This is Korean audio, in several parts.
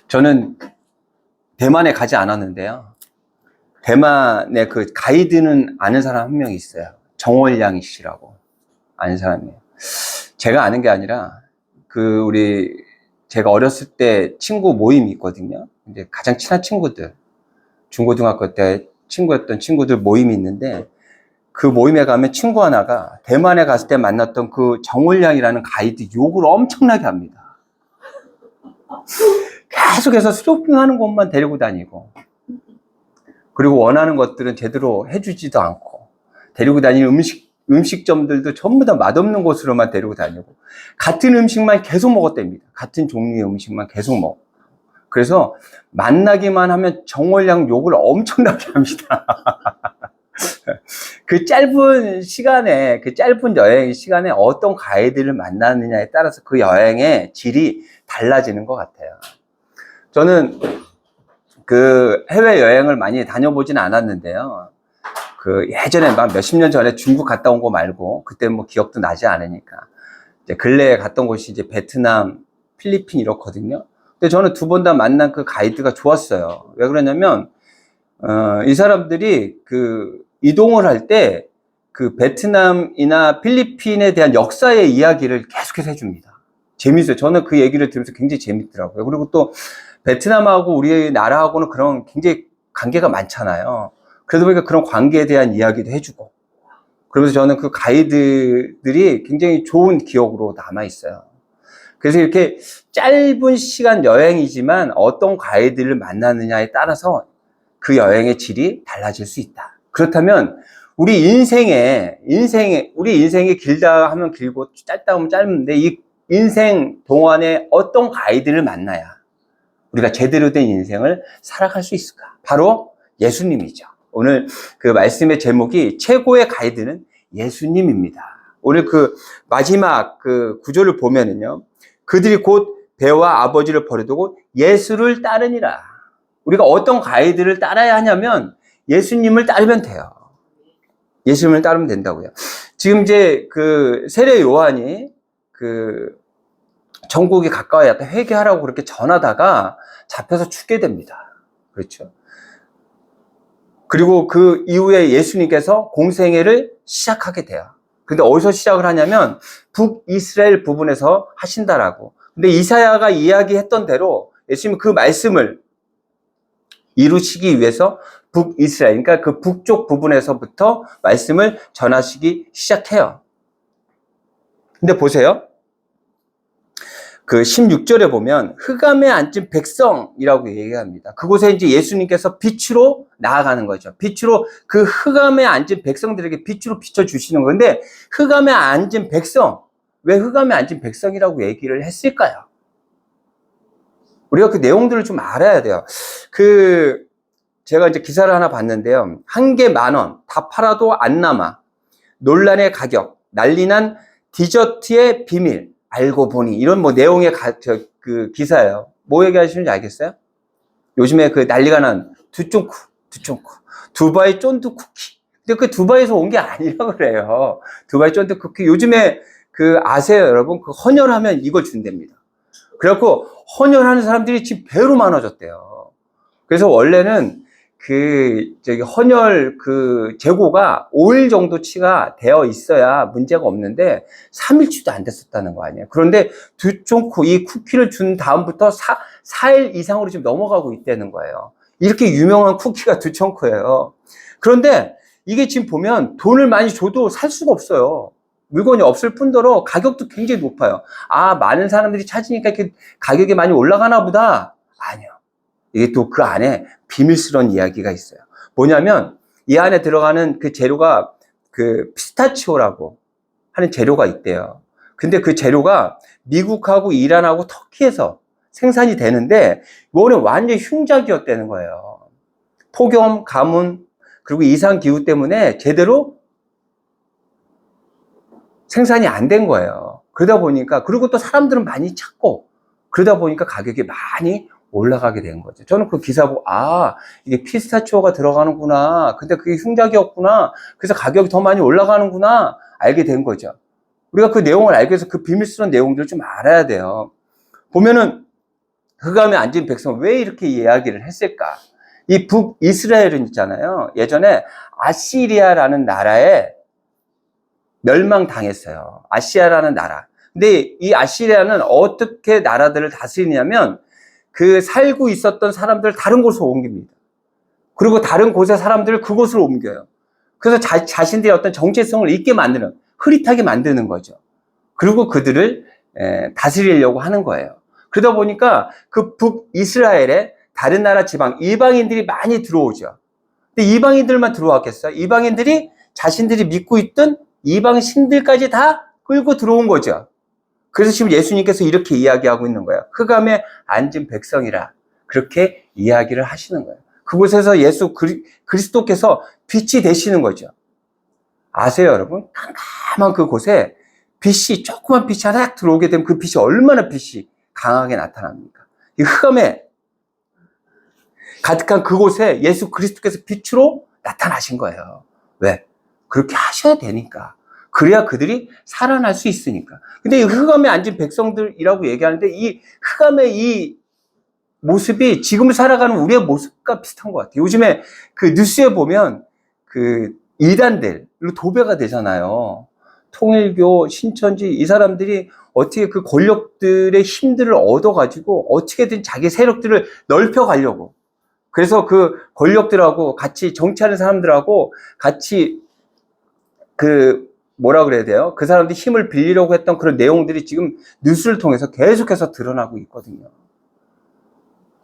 저는 대만에 가지 않았는데요. 대만의 그 가이드는 아는 사람 한 명 있어요. 정월량 씨라고 아는 사람이에요. 제가 아는 게 아니라 제가 어렸을 때 친구 모임이 있거든요. 이제 가장 친한 친구들, 중고등학교 때 친구였던 친구들 모임이 있는데, 그 모임에 가면 친구 하나가 대만에 갔을 때 만났던 그 정월량이라는 가이드 욕을 엄청나게 합니다. 계속해서 쇼핑하는 곳만 데리고 다니고, 그리고 원하는 것들은 제대로 해주지도 않고, 데리고 다니는 음식점들도 전부 다 맛없는 곳으로만 데리고 다니고, 같은 음식만 계속 먹었답니다. 같은 종류의 음식만 계속 먹고. 그래서 만나기만 하면 정월량 욕을 엄청나게 합니다. 그 짧은 시간에, 그 짧은 여행 시간에 어떤 가이드를 만나느냐에 따라서 그 여행의 질이 달라지는 것 같아요. 저는 그 해외 여행을 많이 다녀보진 않았는데요. 그 예전에 막 몇십 년 전에 중국 갔다 온 거 말고, 그때 뭐 기억도 나지 않으니까. 이제 근래에 갔던 곳이 이제 베트남, 필리핀 이렇거든요. 근데 저는 두 번 다 만난 그 가이드가 좋았어요. 왜 그러냐면, 이 사람들이 그 이동을 할 때 그 베트남이나 필리핀에 대한 역사의 이야기를 계속해서 해줍니다. 재밌어요. 저는 그 얘기를 들으면서 굉장히 재밌더라고요. 그리고 또 베트남하고 우리나라하고는 그런 굉장히 관계가 많잖아요. 그러다 보니까 그런 관계에 대한 이야기도 해주고. 그러면서 저는 그 가이드들이 굉장히 좋은 기억으로 남아있어요. 그래서 이렇게 짧은 시간 여행이지만 어떤 가이드를 만나느냐에 따라서 그 여행의 질이 달라질 수 있다. 그렇다면 우리 인생이 길다 하면 길고 짧다 하면 짧은데, 이 인생 동안에 어떤 가이드를 만나야 우리가 제대로 된 인생을 살아갈 수 있을까? 바로 예수님이죠. 오늘 그 말씀의 제목이 최고의 가이드는 예수님입니다. 오늘 그 마지막 그 구절을 보면은요, 그들이 곧 배와 아버지를 버려두고 예수를 따르니라. 우리가 어떤 가이드를 따라야 하냐면 예수님을 따르면 돼요. 예수님을 따르면 된다고요. 지금 이제 그 세례 요한이 그 천국이 가까이 왔다 회개하라고 그렇게 전하다가 잡혀서 죽게 됩니다. 그렇죠. 그리고 그 이후에 예수님께서 공생애를 시작하게 돼요. 근데 어디서 시작을 하냐면 북이스라엘 부분에서 하신다라고. 근데 이사야가 이야기했던 대로 예수님은 그 말씀을 이루시기 위해서 북이스라엘, 그러니까 그 북쪽 부분에서부터 말씀을 전하시기 시작해요. 근데 보세요. 그 16절에 보면 흑암에 앉은 백성이라고 얘기합니다. 그곳에 이제 예수님께서 빛으로 나아가는 거죠. 빛으로, 그 흑암에 앉은 백성들에게 빛으로 비춰주시는 건데, 흑암에 앉은 백성, 왜 흑암에 앉은 백성이라고 얘기를 했을까요? 우리가 그 내용들을 좀 알아야 돼요. 제가 이제 기사를 하나 봤는데요. 한 개 10,000원, 다 팔아도 안 남아. 논란의 가격, 난리난 디저트의 비밀, 알고 보니. 이런 뭐 내용의 그 기사예요. 뭐 얘기하시는지 알겠어요? 요즘에 그 난리가 난 두쫑쿠. 두바이 쫀득 쿠키. 근데 그 두바이에서 온 게 아니라 그래요. 두바이 쫀득 쿠키. 요즘에 그 아세요, 여러분? 그 헌혈하면 이걸 준답니다. 그래갖고 헌혈하는 사람들이 지금 배로 많아졌대요. 그래서 원래는 헌혈 재고가 5일 정도치가 되어 있어야 문제가 없는데 3일치도 안 됐었다는 거 아니에요. 그런데 두쫑쿠, 이 쿠키를 준 다음부터 4일 이상으로 지금 넘어가고 있다는 거예요. 이렇게 유명한 쿠키가 두쫑쿠예요. 그런데 이게 지금 보면 돈을 많이 줘도 살 수가 없어요. 물건이 없을 뿐더러 가격도 굉장히 높아요. 아, 많은 사람들이 찾으니까 이렇게 가격이 많이 올라가나 보다. 아니요. 이게 또 그 안에 비밀스러운 이야기가 있어요. 뭐냐면 이 안에 들어가는 그 재료가 그 피스타치오라고 하는 재료가 있대요. 근데 그 재료가 미국하고 이란하고 터키에서 생산이 되는데 이거는 완전 흉작이었다는 거예요. 폭염, 가뭄, 그리고 이상기후 때문에 제대로 생산이 안 된 거예요. 그러다 보니까, 그리고 또 사람들은 많이 찾고, 그러다 보니까 가격이 많이 올라가게 된 거죠. 저는 그 기사 보고, 아, 이게 피스타치오가 들어가는구나. 근데 그게 흉작이었구나. 그래서 가격이 더 많이 올라가는구나. 알게 된 거죠. 우리가 그 내용을 알기 위해서 그 비밀스러운 내용들을 좀 알아야 돼요. 보면은 흑암에 앉은 백성 왜 이렇게 이야기를 했을까? 이 북이스라엘은 있잖아요. 예전에 아시리아라는 나라에 멸망당했어요. 아시아라는 나라. 근데 이 아시리아는 어떻게 나라들을 다스리냐면 그 살고 있었던 사람들을 다른 곳으로 옮깁니다. 그리고 다른 곳의 사람들을 그곳으로 옮겨요. 그래서 자신들의 어떤 정체성을 잊게 만드는, 흐릿하게 만드는 거죠. 그리고 그들을 다스리려고 하는 거예요. 그러다 보니까 그 북이스라엘에 다른 나라 지방, 이방인들이 많이 들어오죠. 근데 이방인들만 들어왔겠어요? 이방인들이 자신들이 믿고 있던 이방 신들까지 다 끌고 들어온 거죠. 그래서 지금 예수님께서 이렇게 이야기하고 있는 거예요. 흑암에 앉은 백성이라. 그렇게 이야기를 하시는 거예요. 그곳에서 예수 그리스도께서 빛이 되시는 거죠. 아세요, 여러분? 깜깜한 그곳에 빛이, 조그만 빛이 하나 딱 들어오게 되면 그 빛이 얼마나 빛이 강하게 나타납니까? 이 흑암에 가득한 그곳에 예수 그리스도께서 빛으로 나타나신 거예요. 왜? 그렇게 하셔야 되니까. 그래야 그들이 살아날 수 있으니까. 근데 이 흑암에 앉은 백성들이라고 얘기하는데 이 흑암의 이 모습이 지금 살아가는 우리의 모습과 비슷한 것 같아요. 요즘에 그 뉴스에 보면 그 이단들로 도배가 되잖아요. 통일교, 신천지 이 사람들이 어떻게 그 권력들의 힘들을 얻어가지고 어떻게든 자기 세력들을 넓혀가려고. 그래서 그 권력들하고 같이 정치하는 사람들하고 같이 그 뭐라 그래야 돼요? 그 사람들이 힘을 빌리려고 했던 그런 내용들이 지금 뉴스를 통해서 계속해서 드러나고 있거든요.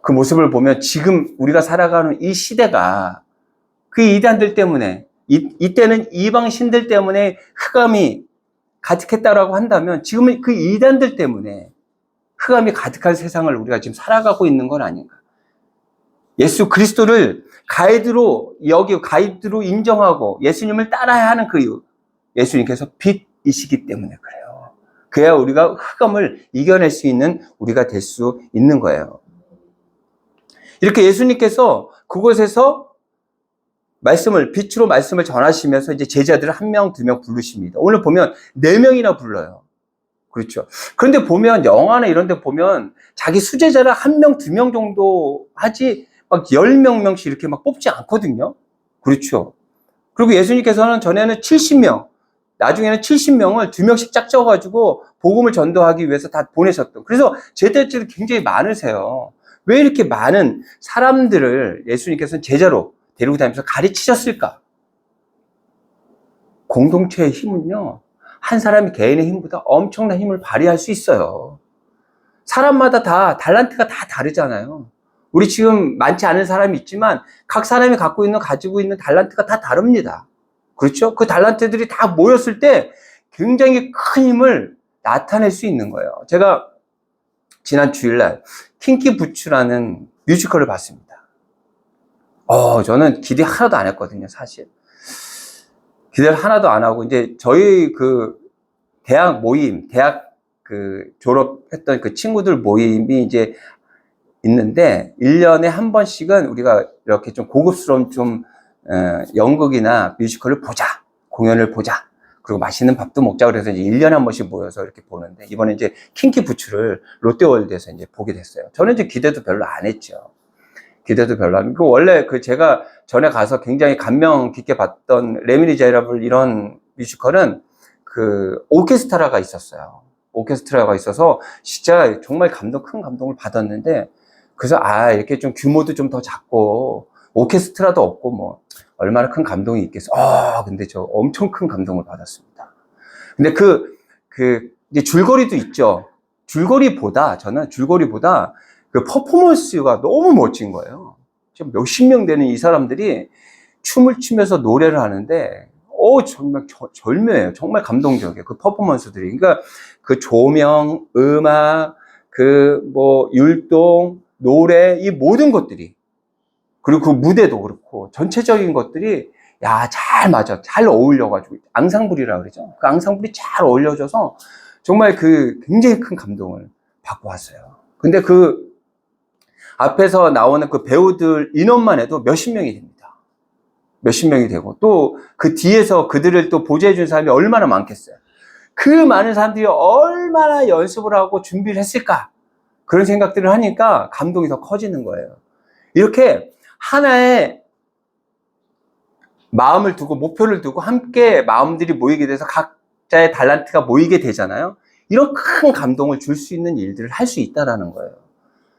그 모습을 보면 지금 우리가 살아가는 이 시대가 그 이단들 때문에 이때는 이방 신들 때문에 흑암이 가득했다라고 한다면 지금은 그 이단들 때문에 흑암이 가득한 세상을 우리가 지금 살아가고 있는 건 아닌가. 예수 그리스도를 가이드로 인정하고 예수님을 따라야 하는 그 이유. 예수님께서 빛이시기 때문에 그래요. 그래야 우리가 흑암을 이겨낼 수 있는 우리가 될 수 있는 거예요. 이렇게 예수님께서 그곳에서 빛으로 말씀을 전하시면서 이제 제자들을 1명, 2명 부르십니다. 오늘 보면 4명이나 불러요. 그렇죠. 그런데 보면 영화나 이런 데 보면 자기 수제자를 1명, 2명 정도 하지 막 10명, 명씩 이렇게 막 뽑지 않거든요. 그렇죠. 그리고 예수님께서는 전에는 70명, 나중에는 70명을 2명씩 짝져가지고 복음을 전도하기 위해서 다 보내셨던. 그래서 제자들이 굉장히 많으세요. 왜 이렇게 많은 사람들을 예수님께서는 제자로 데리고 다니면서 가르치셨을까? 공동체의 힘은요, 한 사람이 개인의 힘보다 엄청난 힘을 발휘할 수 있어요. 사람마다 다 달란트가 다 다르잖아요. 우리 지금 많지 않은 사람이 있지만 각 사람이 가지고 있는 달란트가 다 다릅니다. 그렇죠? 그 달란트들이 다 모였을 때 굉장히 큰 힘을 나타낼 수 있는 거예요. 제가 지난 주일날 킹키 부츠라는 뮤지컬을 봤습니다. 저는 기대 하나도 안 했거든요, 사실. 기대를 하나도 안 하고, 이제 저희 그 대학 그 졸업했던 그 친구들 모임이 이제 있는데, 1년에 한 번씩은 우리가 이렇게 좀 고급스러운 연극이나 뮤지컬을 보자. 공연을 보자. 그리고 맛있는 밥도 먹자. 그래서 이제 1년에 한 번씩 모여서 이렇게 보는데, 이번에 이제 킹키 부츠를 롯데월드에서 이제 보게 됐어요. 저는 이제 기대도 별로 안 했죠. 기대도 별로 안 했고, 원래 제가 전에 가서 굉장히 감명 깊게 봤던 레미제라블 이런 뮤지컬은 그 오케스트라가 있었어요. 오케스트라가 있어서 진짜 정말 큰 감동을 받았는데, 그래서 이렇게 좀 규모도 좀 더 작고 오케스트라도 없고 뭐 얼마나 큰 감동이 있겠어. 근데 저 엄청 큰 감동을 받았습니다. 근데 이제 줄거리도 있죠. 저는 줄거리보다 그 퍼포먼스가 너무 멋진 거예요. 지금 몇십 명 되는 이 사람들이 춤을 추면서 노래를 하는데, 정말 절묘해요. 정말 감동적이에요. 그 퍼포먼스들이. 그러니까 그 조명, 음악, 율동, 노래, 이 모든 것들이, 그리고 그 무대도 그렇고, 전체적인 것들이, 잘 맞아. 잘 어울려가지고, 앙상블이라고 그러죠. 그 앙상블이 잘 어울려져서, 정말 굉장히 큰 감동을 받고 왔어요. 근데 앞에서 나오는 그 배우들 인원만 해도 몇십 명이 됩니다. 몇십 명이 되고, 또 그 뒤에서 그들을 또 보좌해준 사람이 얼마나 많겠어요. 그 많은 사람들이 얼마나 연습을 하고 준비를 했을까? 그런 생각들을 하니까 감동이 더 커지는 거예요. 이렇게 하나의 마음을 두고 목표를 두고 함께 마음들이 모이게 돼서 각자의 달란트가 모이게 되잖아요. 이런 큰 감동을 줄 수 있는 일들을 할 수 있다라는 거예요.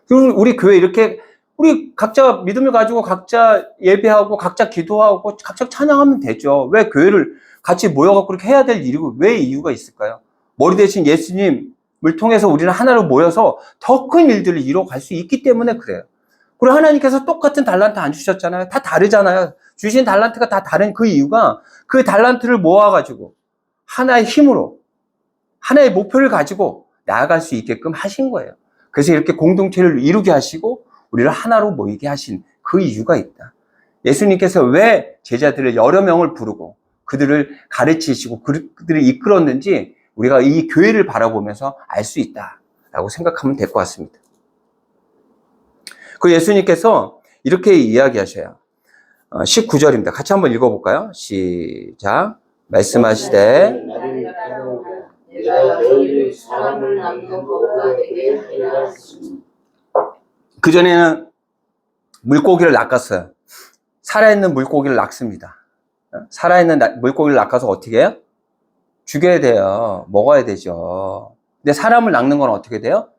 그리고 우리 교회 이렇게 우리 각자 믿음을 가지고 각자 예배하고 각자 기도하고 각자 찬양하면 되죠. 왜 교회를 같이 모여갖고 그렇게 해야 될 일이고 왜 이유가 있을까요? 머리 대신 예수님을 통해서 우리는 하나로 모여서 더 큰 일들을 이뤄갈 수 있기 때문에 그래요. 그리고 하나님께서 똑같은 달란트 안 주셨잖아요. 다 다르잖아요. 주신 달란트가 다 다른 그 이유가 그 달란트를 모아가지고 하나의 힘으로 하나의 목표를 가지고 나아갈 수 있게끔 하신 거예요. 그래서 이렇게 공동체를 이루게 하시고 우리를 하나로 모이게 하신 그 이유가 있다. 예수님께서 왜 제자들을 여러 명을 부르고 그들을 가르치시고 그들을 이끌었는지 우리가 이 교회를 바라보면서 알 수 있다라고 생각하면 될 것 같습니다. 그 예수님께서 이렇게 이야기하셔요. 19절입니다. 같이 한번 읽어볼까요? 시작. 말씀하시되 내가 너희를 사람을 낳는 것보다 되게 하리라 하시니. 그전에는 물고기를 낚았어요. 살아있는 물고기를 낚습니다. 살아있는 물고기를 낚아서 어떻게 해요? 죽여야 돼요. 먹어야 되죠. 근데 사람을 낚는 건 어떻게 돼요?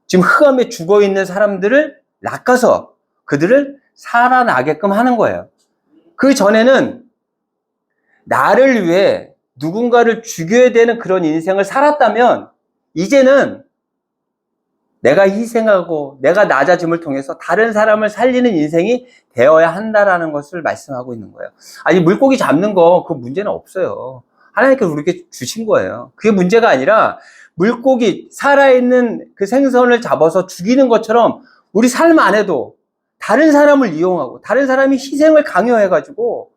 지금 흑암에 죽어있는 사람들을 낚아서 그들을 살아나게끔 하는 거예요. 그 전에는 나를 위해 누군가를 죽여야 되는 그런 인생을 살았다면 이제는 내가 희생하고 내가 낮아짐을 통해서 다른 사람을 살리는 인생이 되어야 한다라는 것을 말씀하고 있는 거예요. 아니 물고기 잡는 거 그 문제는 없어요. 하나님께서 우리에게 주신 거예요. 그게 문제가 아니라 물고기 살아있는 그 생선을 잡아서 죽이는 것처럼 우리 삶 안에도 다른 사람을 이용하고 다른 사람이 희생을 강요해가지고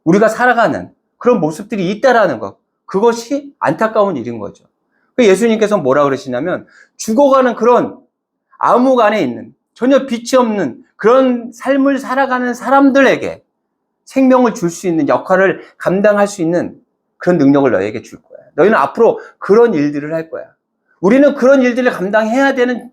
우리가 살아가는 그런 모습들이 있다라는 것. 그것이 안타까운 일인 거죠. 예수님께서 뭐라 그러시냐면 죽어가는 그런 암흑 안에 있는 전혀 빛이 없는 그런 삶을 살아가는 사람들에게 생명을 줄 수 있는 역할을 감당할 수 있는 그런 능력을 너희에게 줄 거야. 너희는 앞으로 그런 일들을 할 거야. 우리는 그런 일들을 감당해야 되는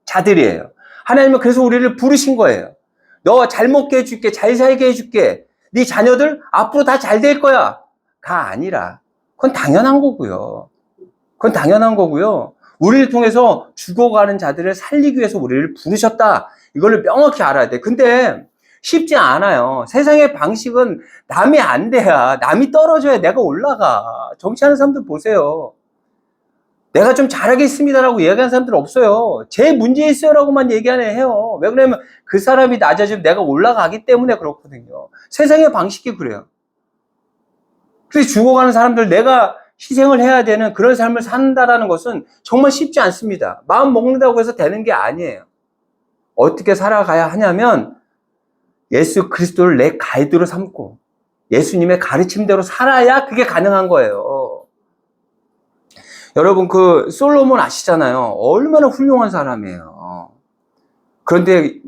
자들이에요. 하나님은 그래서 우리를 부르신 거예요. 너 잘 먹게 해줄게, 잘 살게 해줄게. 네 자녀들 앞으로 다 잘 될 거야. 가 아니라 그건 당연한 거고요. 그건 당연한 거고요. 우리를 통해서 죽어가는 자들을 살리기 위해서 우리를 부르셨다. 이걸 명확히 알아야 돼. 근데 쉽지 않아요. 세상의 방식은 남이 안 돼야, 남이 떨어져야 내가 올라가. 정치하는 사람들 보세요. 내가 좀 잘하겠습니다라고 얘기하는 사람들 없어요. 제 문제 있어요라고만 얘기하네 해요. 왜 그러냐면 그 사람이 낮아지면 내가 올라가기 때문에 그렇거든요. 세상의 방식이 그래요. 그래서 죽어가는 사람들 내가 희생을 해야 되는 그런 삶을 산다라는 것은 정말 쉽지 않습니다. 마음 먹는다고 해서 되는 게 아니에요. 어떻게 살아가야 하냐면 예수 그리스도를 내 가이드로 삼고 예수님의 가르침대로 살아야 그게 가능한 거예요. 여러분 그 솔로몬 아시잖아요. 얼마나 훌륭한 사람이에요. 그런데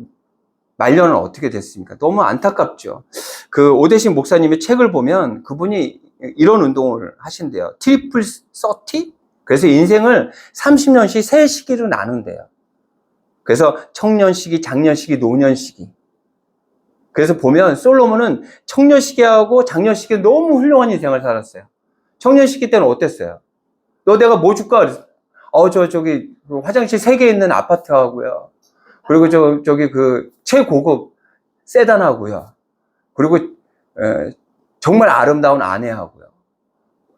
말년은 어떻게 됐습니까? 너무 안타깝죠. 그 오대신 목사님의 책을 보면 그분이 이런 운동을 하신대요. 트리플 30? 그래서 인생을 30년씩 세 시기로 나눈대요. 그래서 청년 시기, 장년 시기, 노년 시기. 그래서 보면 솔로몬은 청년 시기하고 장년 시기에 너무 훌륭한 인생을 살았어요. 청년 시기 때는 어땠어요? 너 내가 뭐 줄까? 저기 화장실 3개 있는 아파트 하고요. 그리고 저기 그 최고급 세단하고요. 그리고 정말 아름다운 아내하고요.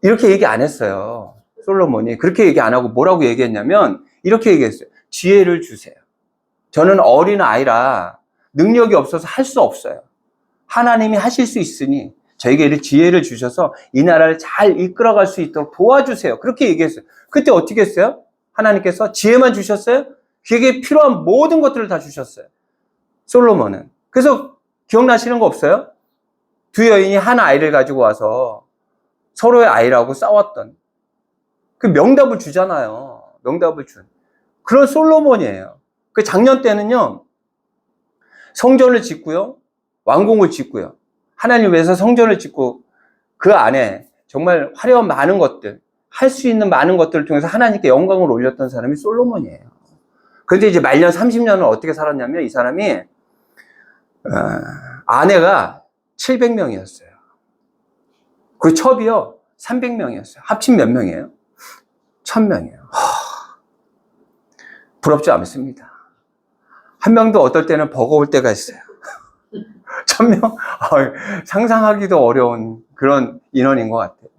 이렇게 얘기 안 했어요. 솔로몬이 그렇게 얘기 안 하고 뭐라고 얘기했냐면 이렇게 얘기했어요. 지혜를 주세요. 저는 어린 아이라 능력이 없어서 할 수 없어요. 하나님이 하실 수 있으니 저에게 지혜를 주셔서 이 나라를 잘 이끌어갈 수 있도록 도와주세요. 그렇게 얘기했어요. 그때 어떻게 했어요? 하나님께서 지혜만 주셨어요? 그에게 필요한 모든 것들을 다 주셨어요. 솔로몬은. 그래서 기억나시는 거 없어요? 두 여인이 한 아이를 가지고 와서 서로의 아이라고 싸웠던 그 명답을 주잖아요. 명답을 준. 그런 솔로몬이에요. 그 작년 때는요, 성전을 짓고요, 왕궁을 짓고요, 하나님 위해서 성전을 짓고 그 안에 정말 화려한 많은 것들, 할 수 있는 많은 것들을 통해서 하나님께 영광을 올렸던 사람이 솔로몬이에요. 그런데 이제 말년 30년을 어떻게 살았냐면 이 사람이 아내가 700명이었어요. 그 첩이요 300명이었어요. 합친 몇 명이에요? 1000명이에요. 부럽지 않습니다. 한 명도 어떨 때는 버거울 때가 있어요. 1000명? 상상하기도 어려운 그런 인원인 것 같아요.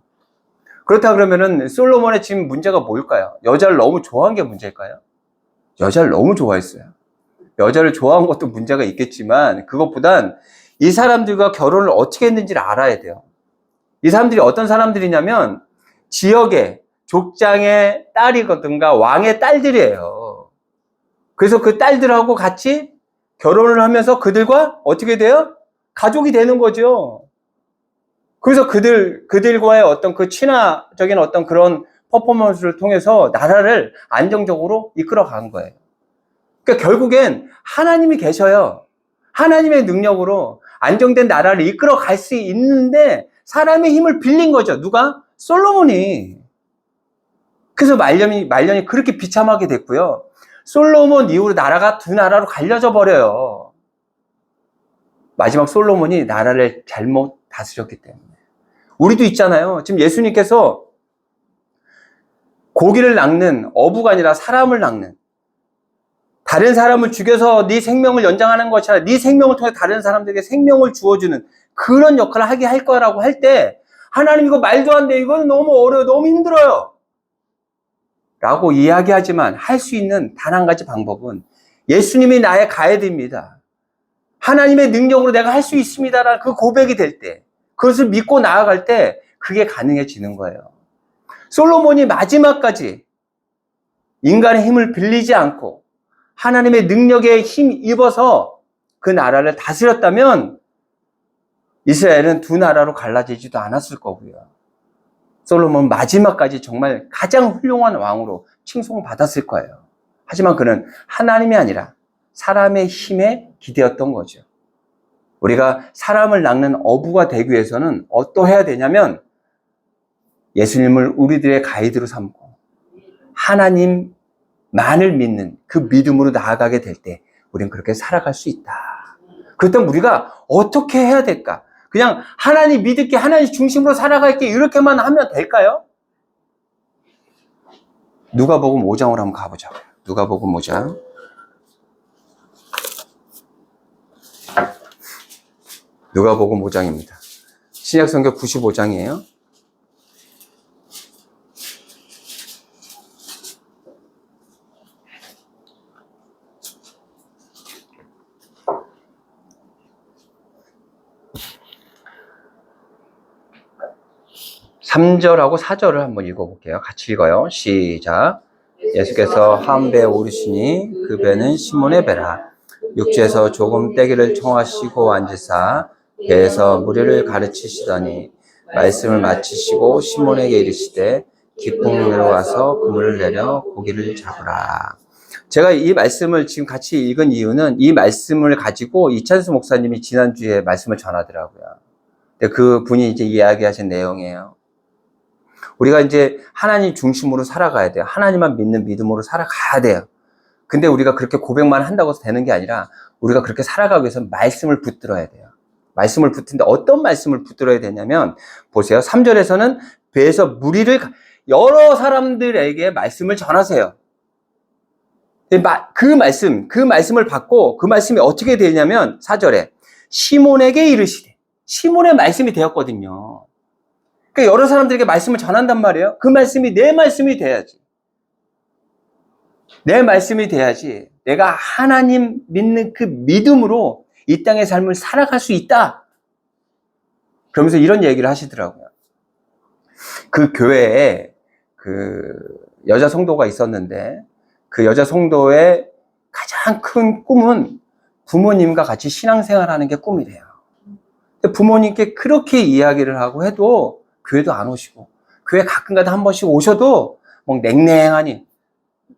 그렇다 그러면은 솔로몬의 지금 문제가 뭘까요? 여자를 너무 좋아한 게 문제일까요? 여자를 너무 좋아했어요. 여자를 좋아한 것도 문제가 있겠지만 그것보단 이 사람들과 결혼을 어떻게 했는지를 알아야 돼요. 이 사람들이 어떤 사람들이냐면 지역의 족장의 딸이거든가 왕의 딸들이에요. 그래서 그 딸들하고 같이 결혼을 하면서 그들과 어떻게 돼요? 가족이 되는 거죠. 그래서 그들과의 어떤 그 친화적인 어떤 그런 퍼포먼스를 통해서 나라를 안정적으로 이끌어 간 거예요. 그러니까 결국엔 하나님이 계셔요. 하나님의 능력으로 안정된 나라를 이끌어 갈 수 있는데 사람의 힘을 빌린 거죠. 누가? 솔로몬이. 그래서 말년이 그렇게 비참하게 됐고요. 솔로몬 이후로 나라가 두 나라로 갈려져 버려요. 마지막 솔로몬이 나라를 잘못 다스렸기 때문에. 우리도 있잖아요. 지금 예수님께서 고기를 낚는 어부가 아니라 사람을 낚는, 다른 사람을 죽여서 네 생명을 연장하는 것이 아니라 네 생명을 통해 다른 사람들에게 생명을 주어주는 그런 역할을 하게 할 거라고 할 때 하나님 이거 말도 안 돼. 이건 너무 어려워요. 너무 힘들어요. 라고 이야기하지만 할 수 있는 단 한 가지 방법은 예수님이 나의 가이드입니다. 하나님의 능력으로 내가 할 수 있습니다라는 그 고백이 될 때, 그것을 믿고 나아갈 때 그게 가능해지는 거예요. 솔로몬이 마지막까지 인간의 힘을 빌리지 않고 하나님의 능력에 힘 입어서 그 나라를 다스렸다면 이스라엘은 두 나라로 갈라지지도 않았을 거고요. 솔로몬 마지막까지 정말 가장 훌륭한 왕으로 칭송받았을 거예요. 하지만 그는 하나님이 아니라 사람의 힘에 기대었던 거죠. 우리가 사람을 낚는 어부가 되기 위해서는 어떠해야 되냐면 예수님을 우리들의 가이드로 삼고 하나님만을 믿는 그 믿음으로 나아가게 될 때 우리는 그렇게 살아갈 수 있다. 그렇다면 우리가 어떻게 해야 될까? 그냥 하나님 믿을게, 하나님 중심으로 살아갈게 이렇게만 하면 될까요? 누가복음 5장으로 한번 가보자고요. 누가복음 5장. 누가복음 5장입니다. 신약성경 95장이에요. (3절하고 4절을) 한번 읽어볼게요. 같이 읽어요. 시작. 예수께서 한 배에 오르시니 그 배는 시몬의 배라. 육지에서 조금 떼기를 청하시고 앉으사 배에서 무리를 가르치시더니 말씀을 마치시고 시몬에게 이르시되 깊은 데로 가서 그물을 내려 고기를 잡으라. 제가 이 말씀을 지금 같이 읽은 이유는 이 말씀을 가지고 이찬수 목사님이 지난주에 말씀을 전하더라고요. 근데 그 분이 이제 이야기하신 내용이에요. 우리가 이제 하나님 중심으로 살아가야 돼요. 하나님만 믿는 믿음으로 살아가야 돼요. 근데 우리가 그렇게 고백만 한다고 해서 되는 게 아니라 우리가 그렇게 살아가기 위해서 말씀을 붙들어야 돼요. 말씀을 붙는데 어떤 말씀을 붙들어야 되냐면 보세요. 3절에서는 배에서 무리를 여러 사람들에게 말씀을 전하세요. 그 말씀을 받고 그 말씀이 어떻게 되냐면 4절에 시몬에게 이르시되, 시몬의 말씀이 되었거든요. 그러니까 여러 사람들에게 말씀을 전한단 말이에요. 그 말씀이 내 말씀이 돼야지. 내 말씀이 돼야지 내가 하나님 믿는 그 믿음으로 이 땅의 삶을 살아갈 수 있다. 그러면서 이런 얘기를 하시더라고요. 그 교회에 그 여자 성도가 있었는데 그 여자 성도의 가장 큰 꿈은 부모님과 같이 신앙생활하는 게 꿈이래요. 근데 부모님께 그렇게 이야기를 하고 해도 교회도 안 오시고, 교회 가끔가다 한 번씩 오셔도 뭐 냉랭하니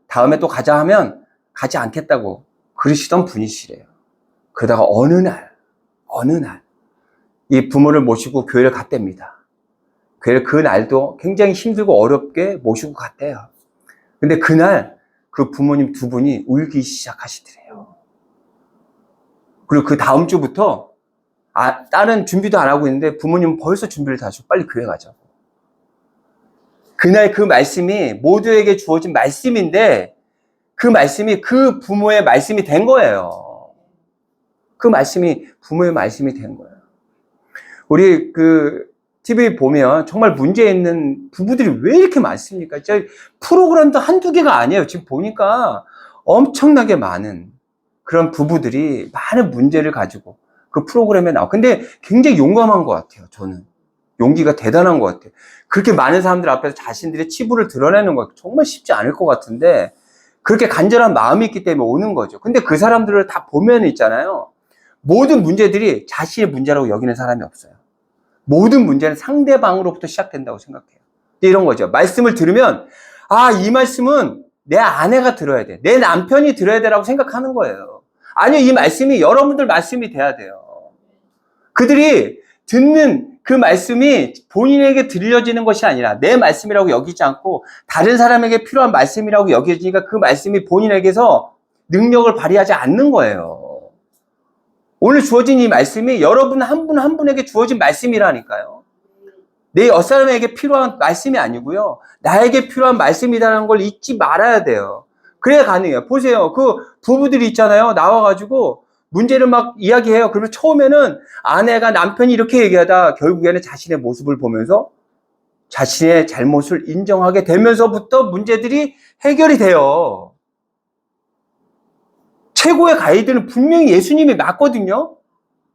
다음에 또 가자 하면 가지 않겠다고 그러시던 분이시래요. 그러다가 어느 날 이 부모를 모시고 교회를 갔답니다. 교회를 그 날도 굉장히 힘들고 어렵게 모시고 갔대요. 근데 그날 그 부모님 두 분이 울기 시작하시더래요. 그리고 그 다음 주부터 딸은 준비도 안 하고 있는데 부모님은 벌써 준비를 다 하시고 빨리 교회 가자고. 그날 그 말씀이 모두에게 주어진 말씀인데 그 말씀이 그 부모의 말씀이 된 거예요. 그 말씀이 부모의 말씀이 된 거예요. 우리 TV 보면 정말 문제 있는 부부들이 왜 이렇게 많습니까? 진짜 프로그램도 한두 개가 아니에요. 지금 보니까 엄청나게 많은 그런 부부들이 많은 문제를 가지고 그 프로그램에 나와. 근데 굉장히 용감한 것 같아요. 저는. 용기가 대단한 것 같아요. 그렇게 많은 사람들 앞에서 자신들의 치부를 드러내는 거 정말 쉽지 않을 것 같은데 그렇게 간절한 마음이 있기 때문에 오는 거죠. 근데 그 사람들을 다 보면 있잖아요. 모든 문제들이 자신의 문제라고 여기는 사람이 없어요. 모든 문제는 상대방으로부터 시작된다고 생각해요. 이런 거죠. 말씀을 들으면 이 말씀은 내 아내가 들어야 돼. 내 남편이 들어야 되라고 생각하는 거예요. 아니요, 이 말씀이 여러분들 말씀이 돼야 돼요. 그들이 듣는 그 말씀이 본인에게 들려지는 것이 아니라 내 말씀이라고 여기지 않고 다른 사람에게 필요한 말씀이라고 여겨지니까 그 말씀이 본인에게서 능력을 발휘하지 않는 거예요. 오늘 주어진 이 말씀이 여러분 한 분 한 분에게 주어진 말씀이라니까요. 내 옆사람에게 필요한 말씀이 아니고요. 나에게 필요한 말씀이라는 걸 잊지 말아야 돼요. 그래야 가능해요. 보세요. 그 부부들이 있잖아요. 나와가지고 문제를 막 이야기해요. 그러면 처음에는 아내가 남편이 이렇게 얘기하다 결국에는 자신의 모습을 보면서 자신의 잘못을 인정하게 되면서부터 문제들이 해결이 돼요. 최고의 가이드는 분명히 예수님이 맞거든요.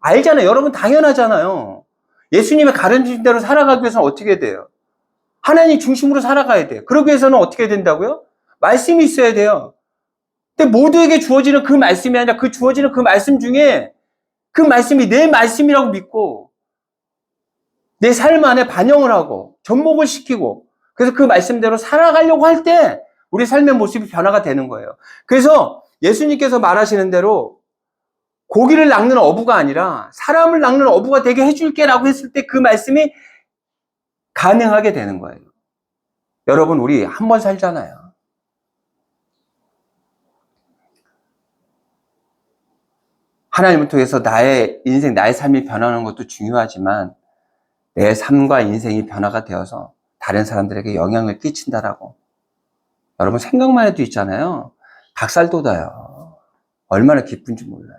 알잖아요. 여러분 당연하잖아요. 예수님의 가르친 대로 살아가기 위해서는 어떻게 돼요? 하나님 중심으로 살아가야 돼요. 그러기 위해서는 어떻게 된다고요? 말씀이 있어야 돼요. 근데 모두에게 주어지는 그 말씀이 아니라 그 주어지는 그 말씀 중에 그 말씀이 내 말씀이라고 믿고 내 삶 안에 반영을 하고 접목을 시키고 그래서 그 말씀대로 살아가려고 할 때 우리 삶의 모습이 변화가 되는 거예요. 그래서 예수님께서 말하시는 대로 고기를 낚는 어부가 아니라 사람을 낚는 어부가 되게 해줄게 라고 했을 때 그 말씀이 가능하게 되는 거예요. 여러분, 우리 한 번 살잖아요. 하나님을 통해서 나의 인생, 나의 삶이 변하는 것도 중요하지만 내 삶과 인생이 변화가 되어서 다른 사람들에게 영향을 끼친다라고. 여러분 생각만 해도 있잖아요. 닭살 돋아요. 얼마나 기쁜지 몰라요.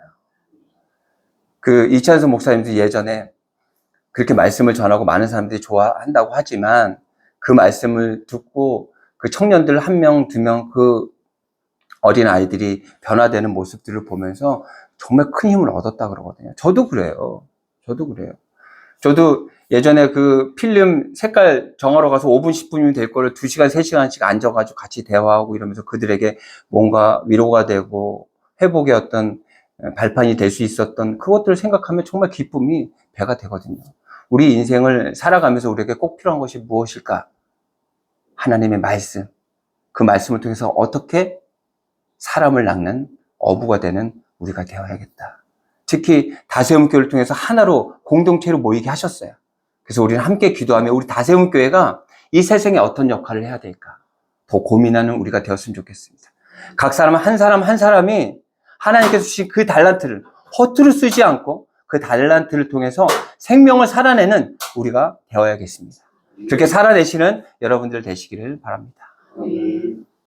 이찬수 목사님도 예전에 그렇게 말씀을 전하고 많은 사람들이 좋아한다고 하지만 그 말씀을 듣고 그 청년들 1명, 2명 그 어린 아이들이 변화되는 모습들을 보면서 정말 큰 힘을 얻었다 그러거든요. 저도 그래요. 저도 예전에 그 필름 색깔 정하러 가서 5분, 10분이면 될 거를 2시간, 3시간씩 앉아가지고 같이 대화하고 이러면서 그들에게 뭔가 위로가 되고 회복의 어떤 발판이 될 수 있었던 그것들을 생각하면 정말 기쁨이 배가 되거든요. 우리 인생을 살아가면서 우리에게 꼭 필요한 것이 무엇일까? 하나님의 말씀. 그 말씀을 통해서 어떻게 사람을 낚는 어부가 되는 우리가 되어야겠다. 특히 다세움교회를 통해서 하나로 공동체로 모이게 하셨어요. 그래서 우리는 함께 기도하며 우리 다세움교회가 이 세상에 어떤 역할을 해야 될까? 더 고민하는 우리가 되었으면 좋겠습니다. 각 사람 한 사람이 하나님께서 주신 그 달란트를 허투루 쓰지 않고 그 달란트를 통해서 생명을 살아내는 우리가 되어야겠습니다. 그렇게 살아내시는 여러분들 되시기를 바랍니다.